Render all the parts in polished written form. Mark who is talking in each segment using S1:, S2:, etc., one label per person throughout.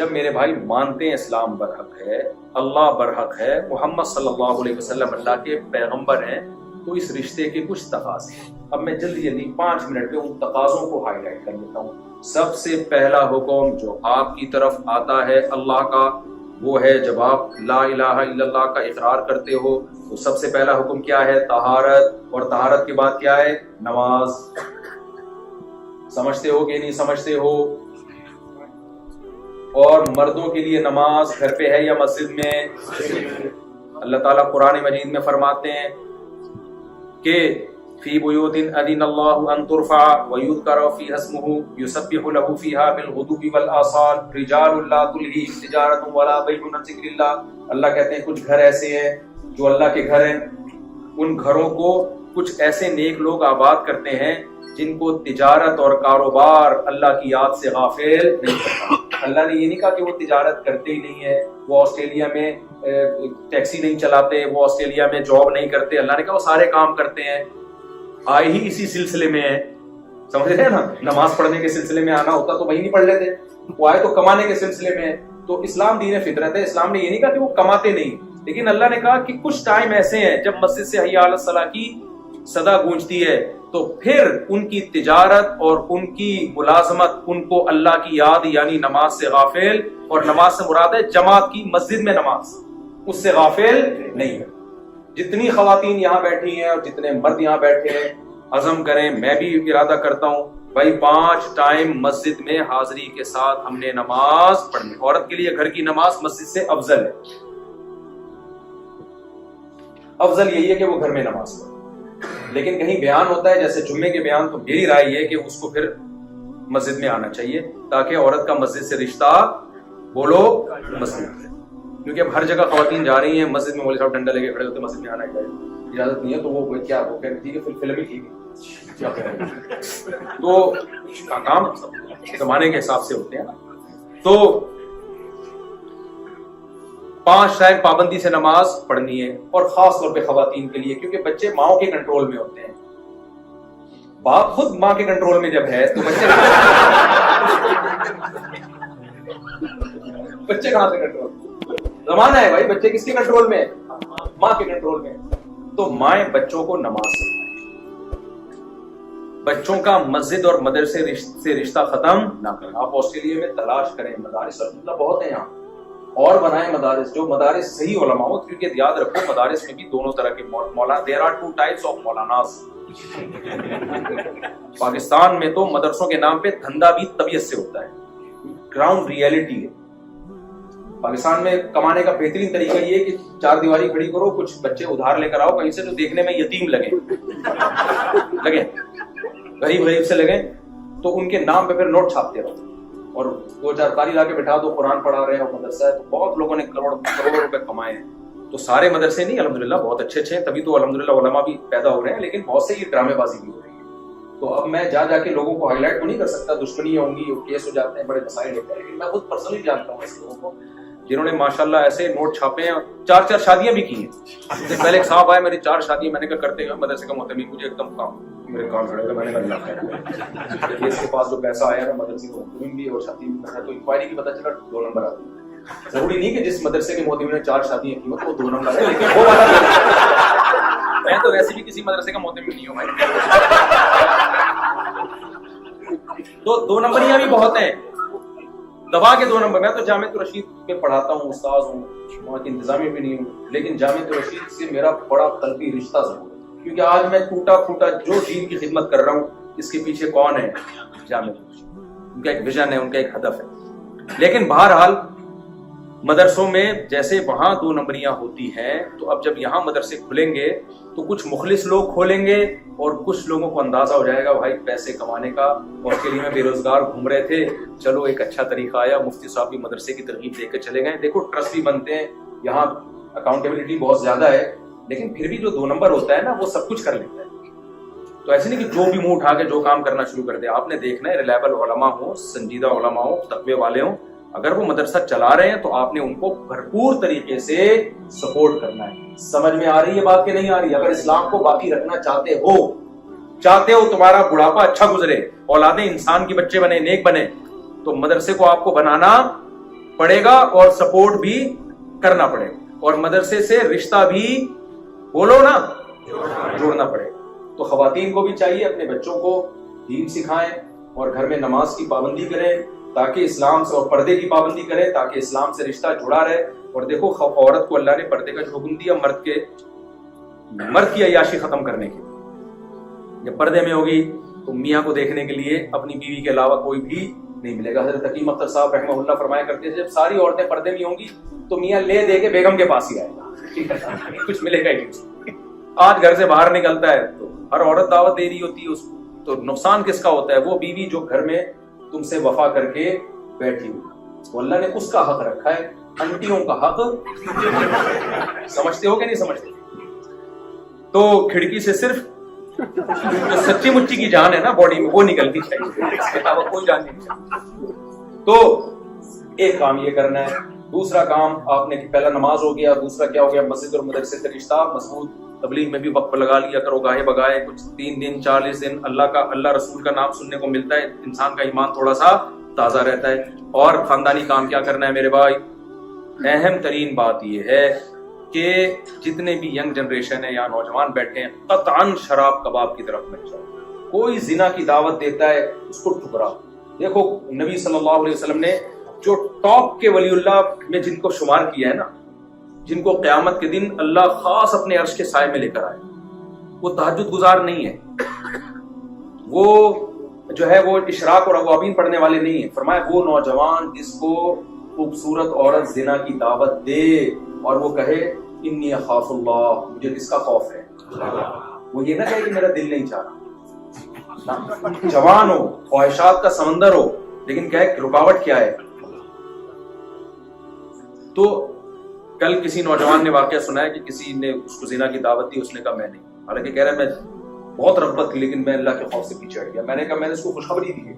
S1: جب میرے بھائی مانتے ہیں اسلام برحق ہے، اللہ برحق ہے، محمد صلی اللہ علیہ وسلم اللہ کے پیغمبر ہیں، تو اس رشتے کے کچھ تقاضے ہیں۔ اب میں جلدی 5 منٹ میں ان تقاضوں کو ہائی لائٹ کر لیتا ہوں۔ سب سے پہلا حکم جو آپ کی طرف آتا ہے اللہ کا، وہ ہے جب آپ لا الہ الا اللہ کا اقرار کرتے ہو تو سب سے پہلا حکم کیا ہے؟ طہارت، اور طہارت کے بعد کیا ہے؟ نماز۔ سمجھتے ہو کہ نہیں سمجھتے ہو؟ اور مردوں کے لیے نماز گھر پہ ہے یا مسجد میں؟ اللہ تعالیٰ قرآن مجید میں فرماتے ہیں کہ فی بیوت اذن اللہ ان ترفع ویذکر فیہا اسمہ یسبح لہ فیہا بالغدو والآصال رجال لا تلہیہم تجارۃ ولا بیع عن ذکر اللہ۔ اللہ کہتے ہیں کچھ گھر ایسے ہیں جو اللہ کے گھر ہیں، ان گھروں کو کچھ ایسے نیک لوگ آباد کرتے ہیں جن کو تجارت اور کاروبار اللہ کی یاد سے غافل نہیں کرتا۔ اللہ نے یہ نہیں کہا کہ وہ تجارت کرتے ہی نہیں ہے، وہ آسٹریلیا میں ٹیکسی نہیں چلاتے، وہ آسٹریلیا میں جاب نہیں کرتے۔ اللہ نے کہا وہ سارے کام کرتے ہیں، آئے ہی اسی سلسلے میں ہیں۔ سمجھ رہے ہیں نا؟ نماز پڑھنے کے سلسلے میں آنا ہوتا تو وہی نہیں پڑھ لیتے، وہ آئے تو کمانے کے سلسلے میں ہے۔ تو اسلام دین فطرت ہے، اسلام نے یہ نہیں کہا کہ وہ کماتے نہیں، لیکن اللہ نے کہا کہ کچھ ٹائم ایسے ہیں جب مسجد سے حی علی الصلاۃ کی صدا گونجتی ہے تو پھر ان کی تجارت اور ان کی ملازمت ان کو اللہ کی یاد یعنی نماز سے غافل، اور نماز سے مراد ہے جماعت کی مسجد میں نماز، اس سے غافل نہیں ہے۔ جتنی خواتین یہاں بیٹھی ہیں اور جتنے مرد یہاں بیٹھے ہیں، عزم کریں، میں بھی ارادہ کرتا ہوں بھائی 5 ٹائم مسجد میں حاضری کے ساتھ ہم نے نماز پڑھنی۔ عورت کے لیے گھر کی نماز مسجد سے افضل ہے، افضل یہی ہے کہ وہ گھر میں نماز پڑھے۔ لیکن کہیں بیان ہوتا ہے جیسے جمعے کے بیان، تو میری رائے یہ ہے کہ اس کو پھر مسجد میں آنا چاہیے تاکہ عورت کا مسجد سے رشتہ بولو مسجد، کیونکہ اب ہر جگہ خواتین جا رہی ہیں مسجد میں، مولوی صاحب ڈنڈا لے کے کھڑے ہوتے مسجد میں آنا اجازت نہیں ہے، تو وہ کیا وہ کہتی ہے فلم ہی ٹھیک ہے، تو کام زمانے کے حساب سے ہوتے ہیں نا۔ تو 5 ٹائم پابندی سے نماز پڑھنی ہے، اور خاص طور پہ خواتین کے لیے، کیونکہ بچے ماؤں کے کنٹرول میں ہوتے ہیں۔ باپ خود ماں کے کنٹرول میں جب ہے تو بچے کہاں سے کنٹرول؟ زمانہ ہے بھائی، بچے کس کے کنٹرول میں؟ ماں کے کنٹرول میں۔ تو مائیں بچوں کو نماز سکھائیں، بچوں کا مسجد اور مدرسے سے رشتہ ختم نہ کریں۔ آپ آسٹریلیا میں تلاش کریں، مدارس بہت ہیں یہاں، اور بنائیں مدارس، جو مدارس صحیح علماء ہو، کیونکہ یاد رکھو مدارس میں بھی دونوں طرح کے مولانا، there are 2 types of Maulana's. Pakistan میں تو مدرسوں کے نام پہ دھندا بھی طبیعت سے ہوتا ہے، گراؤنڈ ریئلٹی ہے۔ پاکستان میں کمانے کا بہترین طریقہ یہ ہے کہ 4 دیواری کھڑی کرو، کچھ بچے ادھار لے کر آؤ کہیں سے جو دیکھنے میں یتیم لگیں غریب سے لگیں، تو ان کے نام پہ پھر نوٹ چھاپتے رہو، اور 2-4 قاری لا کے بٹھا دو، قرآن پڑھا رہے ہیں اور مدرسہ ہے، تو بہت لوگوں نے کروڑوں روپے کمائے ہیں۔ تو سارے مدرسے نہیں، الحمدللہ بہت اچھے ہیں، تبھی تو الحمدللہ علماء بھی پیدا ہو رہے ہیں، لیکن بہت سے یہ ڈرامے بازی بھی ہو رہی ہے۔ تو اب میں جا کے لوگوں کو ہائی لائٹ تو نہیں کر سکتا، دشمنیاں ہوں گی، کیس ہو جاتے ہیں، بڑے مسائل ہوتے ہیں، لیکن میں خود پرسنلی جانتا ہوں ایسے لوگوں کو جنہوں نے ماشاءاللہ ایسے نوٹ چھاپے ہیں، 4 شادیاں بھی کی ہیں۔ پہلے ایک صاحب آئے، میری 4 شادیاں، میں نے کہا کرتے ہوئے مدرسے کا محتمل، مجھے ایک دم میرے کام کھڑے ہوئے، میں نے کہا اللہ خیر ہے، اس کے پاس جو پیسہ آیا ہے مدرسے کو محتمل بھی اور شادی بھی کرنا، تو انکوائری کی پتہ چلا 2 نمبر آتے ہیں۔ ضروری نہیں کہ جس مدرسے کے محتمل نے 4 شادیاں کی ہو تو وہ 2 نمبر ہے، لیکن وہ میں تو ویسے بھی کسی مدرسے کا محتمل نہیں ہوں بھائی، تو 2 نمبریاں بھی بہت ہیں، دبا کے 2 نمبر۔ میں تو جامعہ الرشید میں پڑھاتا ہوں، استاذ ہوں، وہاں کی انتظامیہ بھی نہیں ہوں، لیکن جامعہ الرشید سے میرا بڑا قلبی رشتہ ضرور ہے، کیونکہ آج میں ٹوٹا پھوٹا جو دین کی خدمت کر رہا ہوں، اس کے پیچھے کون ہے؟ جامعہ الرشید، ان کا ایک ویژن ہے، ان کا ایک ہدف ہے۔ لیکن بہرحال مدرسوں میں جیسے وہاں 2 نمبریاں ہوتی ہیں، تو اب جب یہاں مدرسے کھلیں گے تو کچھ مخلص لوگ کھولیں گے، اور کچھ لوگوں کو اندازہ ہو جائے گا بھائی پیسے کمانے کا، اور اس کے لیے میں بے روزگار گھوم رہے تھے، چلو ایک اچھا طریقہ آیا، مفتی صاحب بھی مدرسے کی ترغیب دے کے چلے گئے۔ دیکھو ٹرسٹ بھی بنتے ہیں، یہاں اکاؤنٹیبلٹی بہت زیادہ ہے، لیکن پھر بھی جو 2 نمبر ہوتا ہے نا وہ سب کچھ کر لیتا ہے۔ تو ایسے نہیں کہ جو بھی منہ اٹھا کے جو کام کرنا شروع کر دے، آپ نے دیکھنا ہے ریلائبل علماء ہوں، سنجیدہ علماء ہوں، تقوی والے ہوں، اگر وہ مدرسہ چلا رہے ہیں تو آپ نے ان کو بھرپور طریقے سے سپورٹ کرنا ہے۔ سمجھ میں آ رہی ہے بات کہ نہیں آ رہی؟ اگر اسلام کو باقی رکھنا چاہتے ہو تمہارا بڑھاپا اچھا گزرے، اولادیں انسان کے بچے بنے، نیک بنے، تو مدرسے کو آپ کو بنانا پڑے گا اور سپورٹ بھی کرنا پڑے گا, اور مدرسے سے رشتہ بھی بولو نا جوڑنا پڑے گا. تو خواتین کو بھی چاہیے اپنے بچوں کو دین سکھائیں اور گھر میں نماز کی پابندی کریں تاکہ اسلام سے, اور پردے کی پابندی کریں تاکہ اسلام سے رشتہ جڑا رہے. اور دیکھو عورت کو اللہ نے پردے کا جو حکم دیا مرد کی عیاشی ختم کرنے کے لیے. جب پردے میں ہوگی تو میاں کو دیکھنے کے لیے اپنی بیوی کے علاوہ کوئی بھی نہیں ملے گا. حضرت حکیم اختر صاحب رحمہ اللہ فرمایا کرتے تھے جب ساری عورتیں پردے میں ہوں گی تو میاں لے دے کے بیگم کے پاس ہی آئے گا, کچھ ملے گا ہی. آج گھر سے باہر نکلتا ہے تو ہر عورت دعوت دے رہی ہوتی ہے اس کو, تو نقصان کس کا ہوتا ہے؟ وہ بیوی جو گھر میں تم سے وفا کر کے بیٹھی ہوئی, تو اللہ نے اس کا حق رکھا ہے. انٹیوں کا حق سمجھتے ہو کہ نہیں سمجھتے؟ تو کھڑکی سے صرف جو سچی مچی کی جان ہے نا باڈی میں وہ نکلتی چاہیے, اس کے علاوہ کوئی جان نہیں چاہیے. تو ایک کام یہ کرنا ہے. دوسرا کام آپ نے پہلا نماز ہو گیا, دوسرا کیا ہو گیا؟ مسجد اور مدرسے سے رشتہ مضبوط. تبلیغ میں بھی وقت لگا لیا کرو, گاہے بگائے کچھ 3 دن 40 دن اللہ رسول کا نام سننے کو ملتا ہے, انسان کا ایمان تھوڑا سا تازہ رہتا ہے. اور خاندانی کام کیا کرنا ہے میرے بھائی؟ اہم ترین بات یہ ہے کہ جتنے بھی ینگ جنریشن ہے یا نوجوان بیٹھے ہیں قطعاً شراب کباب کی طرف مت جاؤ. کوئی زنا کی دعوت دیتا ہے اس کو ٹھکراؤ. دیکھو نبی صلی اللہ علیہ وسلم نے جو ٹاپ کے ولی اللہ میں جن کو شمار کیا ہے نا, جن کو قیامت کے دن اللہ خاص اپنے عرش کے سائے میں لے کر آئے, وہ تہجد گزار نہیں ہے, وہ جو ہے وہ اشراق اور اوابین پڑھنے والے نہیں ہیں. فرمایا وہ نوجوان جس کو خوبصورت عورت زنا کی دعوت دے اور وہ کہے انی اخاف اللہ, مجھے کس کا خوف ہے, وہ یہ نہ کہے کہ میرا دل نہیں چاہ رہا. جوان ہو, خواہشات کا سمندر ہو, لیکن کہے رکاوٹ کیا ہے. تو کل کسی نوجوان نے واقعہ سنا ہے کہ کسی نے اس کو زنا کی دعوت دی, اس نے کہا میں نہیں, حالانکہ کہہ رہا ہے میں بہت رغبت تھی لیکن میں اللہ کے خوف سے پیچھے ہٹ گیا. میں نے کہا میں نے اس کو خوشخبری دی ہے,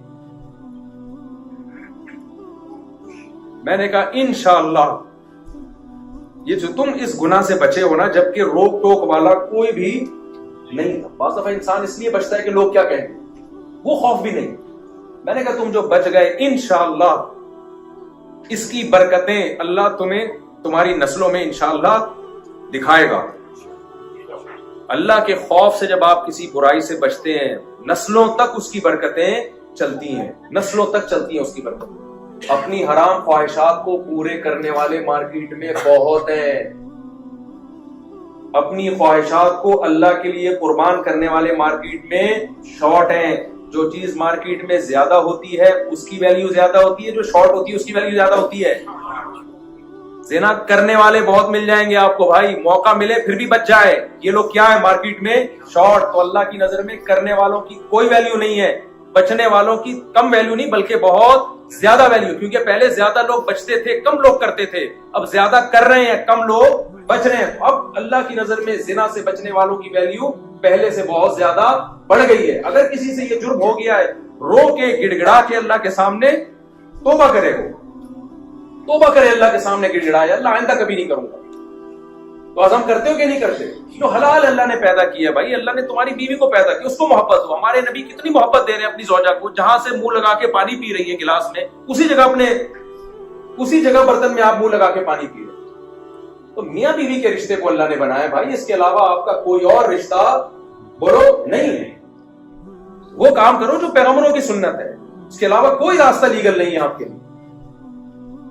S1: میں نے کہا انشاءاللہ یہ جو تم اس گناہ سے بچے ہو نا, جبکہ روک ٹوک والا کوئی بھی نہیں تھا. بعض دفعہ انسان اس لیے بچتا ہے کہ لوگ کیا کہیں گے, وہ خوف بھی نہیں. میں نے کہا تم جو بچ گئے انشاءاللہ اس کی برکتیں اللہ تمہیں تمہاری نسلوں میں انشاءاللہ دکھائے گا. اللہ کے خوف سے جب آپ کسی برائی سے بچتے ہیں نسلوں تک اس کی برکتیں چلتی ہیں, نسلوں تک چلتی ہیں اس کی برکتیں. اپنی حرام خواہشات کو پورے کرنے والے مارکیٹ میں بہت ہیں, اپنی خواہشات کو اللہ کے لیے قربان کرنے والے مارکیٹ میں شارٹ ہیں. جو چیز مارکیٹ میں زیادہ ہوتی ہے اس کی ویلیو زیادہ ہوتی ہے, جو شارٹ ہوتی ہے اس کی ویلیو زیادہ ہوتی ہے. زنا کرنے والے بہت مل جائیں گے آپ کو بھائی, موقع ملے پھر بھی بچ جائے. یہ لوگ کیا ہے مارکیٹ میں شارٹ. تو اللہ کی نظر میں کرنے والوں کی کوئی ویلیو نہیں ہے, بچنے والوں کی کم ویلیو نہیں بلکہ بہت زیادہ ویلیو, کیونکہ پہلے زیادہ لوگ بچتے تھے کم لوگ کرتے تھے, اب زیادہ کر رہے ہیں کم لوگ بچ رہے ہیں. اب اللہ کی نظر میں زنا سے بچنے والوں کی ویلیو پہلے سے بہت زیادہ بڑھ گئی ہے. اگر کسی سے یہ جرم ہو گیا ہے رو کے گڑ گڑا کے اللہ کے سامنے توبہ کرے, ہو توبہ کرے اللہ کے سامنے گڑ گڑائے اللہ آئندہ کبھی نہیں کروں گا. تو عزم کرتے ہو کہ نہیں کرتے؟ جو حلال اللہ نے پیدا کیا بھائی, اللہ نے تمہاری بیوی کو پیدا کیا, اس کو محبت ہو. ہمارے نبی کتنی محبت دے رہے ہیں اپنی زوجہ کو, جہاں سے منہ لگا کے پانی پی رہی ہے گلاس میں, اسی جگہ برتن میں آپ منہ لگا کے پانی پی رہے ہیں. تو میاں بیوی کے رشتے کو اللہ نے بنایا بھائی, اس کے علاوہ آپ کا کوئی اور رشتہ بولو نہیں ہے. وہ کام کرو جو پیغمبروں کی سنت ہے, اس کے علاوہ کوئی راستہ لیگل نہیں ہے آپ کے لیے.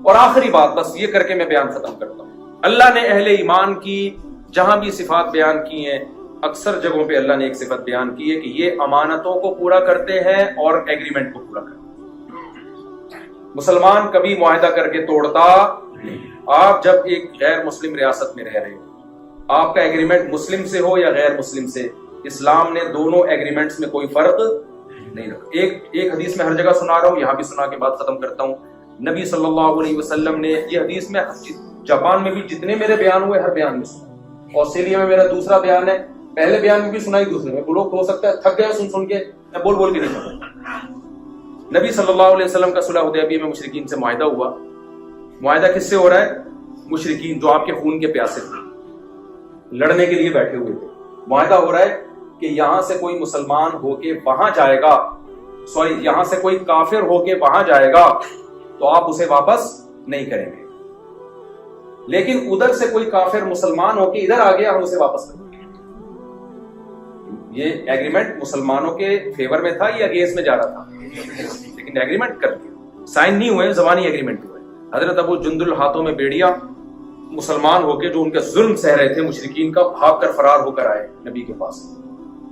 S1: اور آخری بات بس یہ کر کے میں بیان ختم کرتا ہوں. اللہ نے اہل ایمان کی جہاں بھی صفات بیان کی ہیں, اکثر جگہوں پہ اللہ نے ایک صفت بیان کی ہے کہ یہ امانتوں کو پورا کرتے ہیں اور ایگریمنٹ کو پورا کرتے ہیں. مسلمان کبھی معاہدہ کر کے توڑتا نہیں. آپ جب ایک غیر مسلم ریاست میں رہ رہے ہو, آپ کا ایگریمنٹ مسلم سے ہو یا غیر مسلم سے, اسلام نے دونوں ایگریمنٹس میں کوئی فرق نہیں رکھا. ایک حدیث میں ہر جگہ سنا رہا ہوں, یہاں بھی سنا کے بعد ختم کرتا ہوں. نبی صلی اللہ علیہ وسلم نے یہ حدیث میں, جاپان میں بھی جتنے میرے بیان ہوئے ہر بیان میں سنا, آسٹریلیا میں میرا دوسرا بیان ہے, پہلے بیان میں بھی سنا ہی, دوسرے میں لوگ ہو سکتا ہے تھک گئے سن کے, میں بول کے نہیں سنا. نبی صلی اللہ علیہ وسلم کا صلح حدیبیہ میں مشرکین سے معاہدہ ہوا. معاہدہ کس سے ہو رہا ہے؟ مشرکین جو آپ کے خون کے پیاسے تھے, لڑنے کے لیے بیٹھے ہوئے تھے. معاہدہ ہو رہا ہے کہ یہاں سے کوئی مسلمان ہو کے وہاں جائے گا, یہاں سے کوئی کافر ہو کے وہاں جائے گا تو آپ اسے واپس نہیں کریں گے. لیکن ادھر سے کوئی کافر مسلمان ہو کے ادھر آ گیا, ہم اسے واپس کریں گے. یہ ایگریمنٹ مسلمانوں کے فیور میں تھا, یہ اگینسٹ میں جا رہا تھا, لیکن ایگریمنٹ کر دیا, سائن نہیں ہوئے, زبانی ایگریمنٹ ہوئے. حضرت ابو جندل ہاتھوں میں بیڑیا, مسلمان ہو کے جو ان کا ظلم سہ رہے تھے مشرکین کا, بھاگ کر فرار ہو کر آئے نبی کے پاس,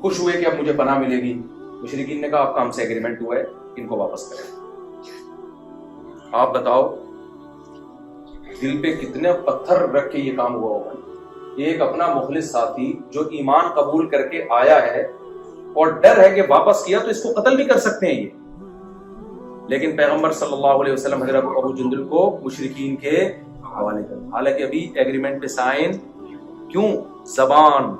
S1: خوش ہوئے کہ اب مجھے پناہ ملے گی. مشرکین نے کہا آپ کا ہم سے ایگریمنٹ ہوا ہے, ان کو واپس کریں. آپ بتاؤ دل پہ کتنے پتھر رکھ کے یہ کام ہوا ہوگا. ایک اپنا مخلص ساتھی جو ایمان قبول کر کے آیا ہے اور ڈر ہے کہ واپس کیا تو اس کو قتل بھی کر سکتے ہیں یہ, لیکن پیغمبر صلی اللہ علیہ وسلم حضرت ابو جندل کو مشرکین کے حوالے کر, حالانکہ ابھی ایگریمنٹ پہ سائن کیوں؟ زبان.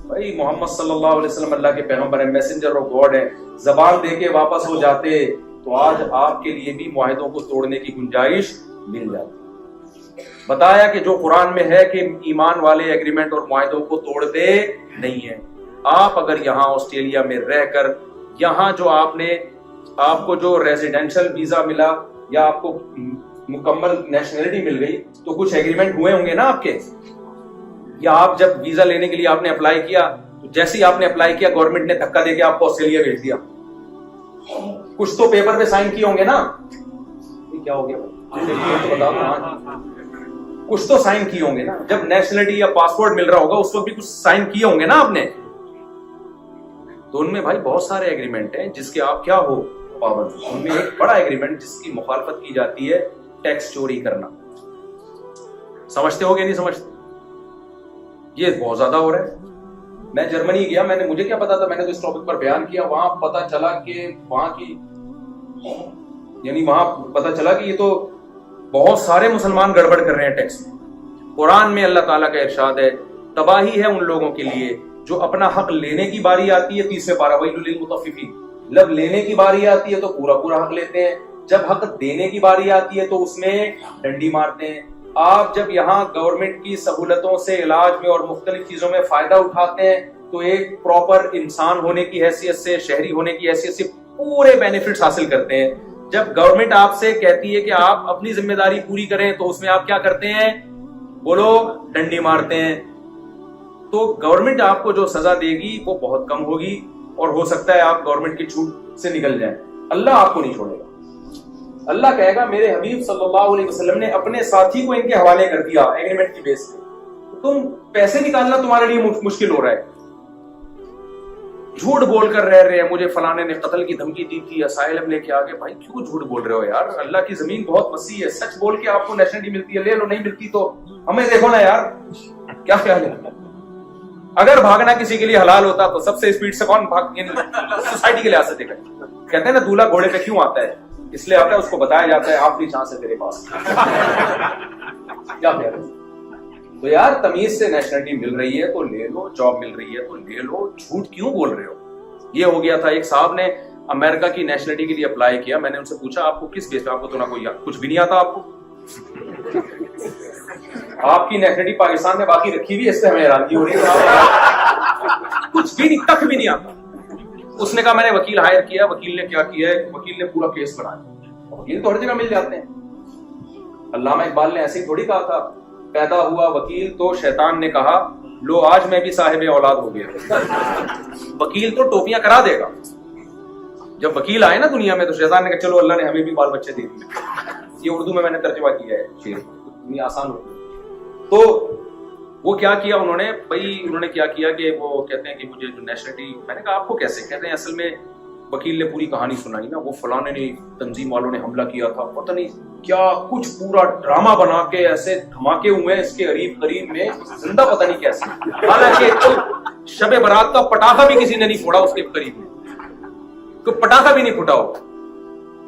S1: بھائی محمد صلی اللہ علیہ وسلم اللہ کے پیغمبر ہیں, میسنجر آف گاڈ ہیں, زبان دے کے واپس ہو جاتے تو آج آپ کے لیے بھی معاہدوں کو توڑنے کی گنجائش مل جاتی. بتایا کہ جو قرآن میں ہے کہ ایمان والے ایگریمنٹ اور معاہدوں کو توڑتے نہیں ہیں. آپ اگر یہاں آسٹریلیا میں رہ کر یہاں جو آپ کو جو ریزیڈینشل ویزا ملا یا آپ کو مکمل نیشنلٹی مل گئی تو کچھ ایگریمنٹ ہوئے ہوں گے نا آپ کے, یا آپ جب ویزا لینے کے لیے آپ نے اپلائی کیا تو جیسے ہی آپ نے اپلائی کیا گورنمنٹ نے دھکا دے کے آپ کو آسٹریلیا بھیج دیا, کچھ تو پیپر پہ سائن کیے ہوں گے نا. کیا ہو گیا؟ کچھ تو سائن کیے ہوں گے نا. جب نیشنلٹی یا پاسپورٹ مل رہا ہوگا اس وقت بھی کچھ سائن کیے ہوں گے نا آپ نے. تو ان میں بھائی بہت سارے ایگریمنٹ ہیں جس کے آپ کیا ہو پابند. ان میں ایک بڑا ایگریمنٹ جس کی مخالفت کی جاتی ہے ٹیکس چوری کرنا. سمجھتے ہو گے نہیں سمجھتے؟ یہ بہت زیادہ ہو رہا ہے. میں جرمنی گیا, مجھے کیا پتا تھا, میں نے تو اس ٹاپک پر بیان کیا. وہاں پتا چلا کہ پتا چلا کہ یہ تو بہت سارے مسلمان گڑبڑ کر رہے ہیں ٹیکس میں. قرآن میں اللہ تعالیٰ کا ارشاد ہے تباہی ہے ان لوگوں کے لیے جو اپنا حق لینے کی باری آتی ہے, 30ویں پارہ ویل للمطففین, جب لینے کی باری آتی ہے تو پورا پورا حق لیتے ہیں, جب حق دینے کی باری آتی ہے تو اس میں ڈنڈی مارتے ہیں. آپ جب یہاں گورنمنٹ کی سہولتوں سے علاج میں اور مختلف چیزوں میں فائدہ اٹھاتے ہیں تو ایک پراپر انسان ہونے کی حیثیت سے, شہری ہونے کی حیثیت سے پورے بینیفٹس حاصل کرتے ہیں. جب گورنمنٹ آپ سے کہتی ہے کہ آپ اپنی ذمہ داری پوری کریں تو اس میں آپ کیا کرتے ہیں؟ بولو, ڈنڈی مارتے ہیں. تو گورنمنٹ آپ کو جو سزا دے گی وہ بہت کم ہوگی اور ہو سکتا ہے آپ گورنمنٹ کی چھوٹ سے نکل جائیں. اللہ آپ کو نہیں چھوڑے گا. اللہ کہے گا میرے حبیب صلی اللہ علیہ وسلم نے اپنے ساتھی کو ان کے حوالے کر دیا ایگریمنٹ کی بیس پہ, تم پیسے نکالنا تمہارے لیے مشکل ہو رہا ہے. جھوٹ بول کر رہ رہے ہیں مجھے فلانے نے قتل کی دھمکی دی تھی, اسائلم لے کے آگے. بھائی کیوں جھوٹ بول رہے ہو یار؟ اللہ کی زمین بہت وسیع ہے, سچ بول کے آپ کو نیشنلٹی ملتی ہے, لے لو, نہیں ملتی تو ہمیں دیکھو نا یار کیا خیال ہے. اگر بھاگنا کسی کے لیے حلال ہوتا تو سب سے اسپیڈ سے کون سوسائٹی کے لحاظ سے دیکھا. کہتے ہیں نا دولہا گھوڑے پہ کیوں آتا ہے, اس لیے آتا ہے اس کو بتایا جاتا ہے آخری چانس ہے تیرے پاس. کیا خیال ہے؟ تو یار تمیز سے نیشنلٹی مل رہی ہے تو لے لو, جاب مل رہی ہے تو لے لو, جھوٹ کیوں بول رہے ہو؟ یہ ہو گیا تھا. ایک صاحب نے امریکہ کی نیشنلٹی کے لیے اپلائی کیا, میں نے ان سے پوچھا آپ کو کس بیس پہ, آپ کو تو نہ کوئی کچھ بھی نہیں آتا, آپ کو آپ کی نیشنلٹی پاکستان میں باقی رکھی ہوئی, اس سے ہمیں حیرانگی ہو رہی ہے, کچھ بھی نہیں, تک بھی نہیں آتا. اس نے کہا میں نے وکیل ہائر کیا. وکیل نے کیا کیا ہے؟ وکیل نے پورا کیس بنایا. وکیل تو ہر جگہ مل جاتے ہیں. علامہ اقبال نے ایسے ہی تھوڑی کہا تھا پیدا ہوا وکیل تو شیطان نے کہا لو آج میں بھی صاحب اولاد ہو گیا. وکیل تو ٹوپیاں کرا دے گا. جب وکیل آئے نا دنیا میں تو شیطان نے کہا چلو اللہ نے ہمیں بھی بال بچے دے دیے. یہ اردو میں نے ترجمہ کیا ہے, شعر اتنی آسان ہوتی. تو وہ کیا کیا انہوں نے کیا کیا کہ وہ کہتے ہیں کہ مجھے جو نیشنلٹی, میں نے کہا آپ کو کیسے؟ کہتے ہیں اصل میں وکیل نے پوری کہانی سنائی نا, وہ فلانے نے تنظیم والوں نے حملہ کیا تھا, پتہ نہیں کیا کچھ پورا ڈرامہ بنا کے ایسے دھماکے ہوئے اس کے قریب میں, زندہ پتہ نہیں کیسے. حالانکہ شب برات کا پٹاخہ بھی کسی نے نہیں پھوڑا اس کے قریب میں, کوئی پٹاخہ بھی نہیں پھوٹا ہو.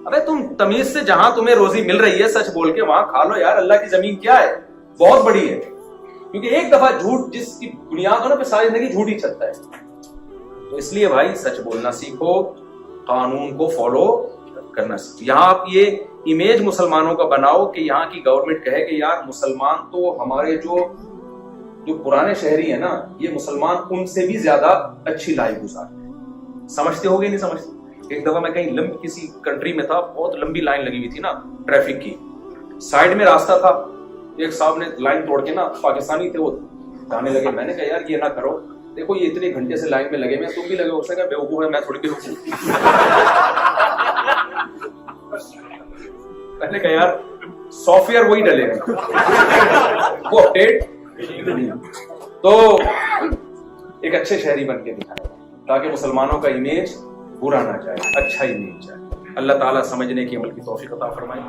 S1: ارے تم تمیز سے جہاں تمہیں روزی مل رہی ہے سچ بول کے وہاں کھا لو یار. اللہ کی زمین کیا ہے, بہت بڑی ہے. کیونکہ ایک دفعہ جھوٹ جس کی بنیاد ہو نا پہ ساری زندگی جھوٹ ہی چلتا ہے. تو اس لیے بھائی سچ بولنا سیکھو, قانون کو فالو کرنا سیکھو. یہاں آپ یہ امیج مسلمانوں کا بناؤ کہ یہاں کی گورنمنٹ کہے کہ یار مسلمان تو ہمارے جو پرانے شہری ہیں نا, یہ مسلمان ان سے بھی زیادہ اچھی لائف گزارتے ہیں. سمجھتے ہو گے نہیں سمجھتے؟ ایک دفعہ میں کہیں کسی کنٹری میں تھا, بہت لمبی لائن لگی ہوئی تھی نا ٹریفک کی, سائڈ میں راستہ تھا, ایک صاحب نے لائن توڑ کے نا, پاکستانی تھے وہ, جانے لگے. میں نے کہا یار یہ نہ کرو, دیکھو یہ اتنے گھنٹے سے لائن میں لگے ہوئے, تم بھی لگے ہو سکے, بیوقوف ہے میں تھوڑی بیوقوف. میں نے کہا یار سافٹ ویئر وہی ڈلے گا, وہ اپڈیٹ. تو ایک اچھے شہری بن کے دکھائے تاکہ مسلمانوں کا امیج برا نہ جائے, اچھا امیج جائے. اللہ تعالیٰ سمجھنے کی عمل کی توفیق عطا فرمائے.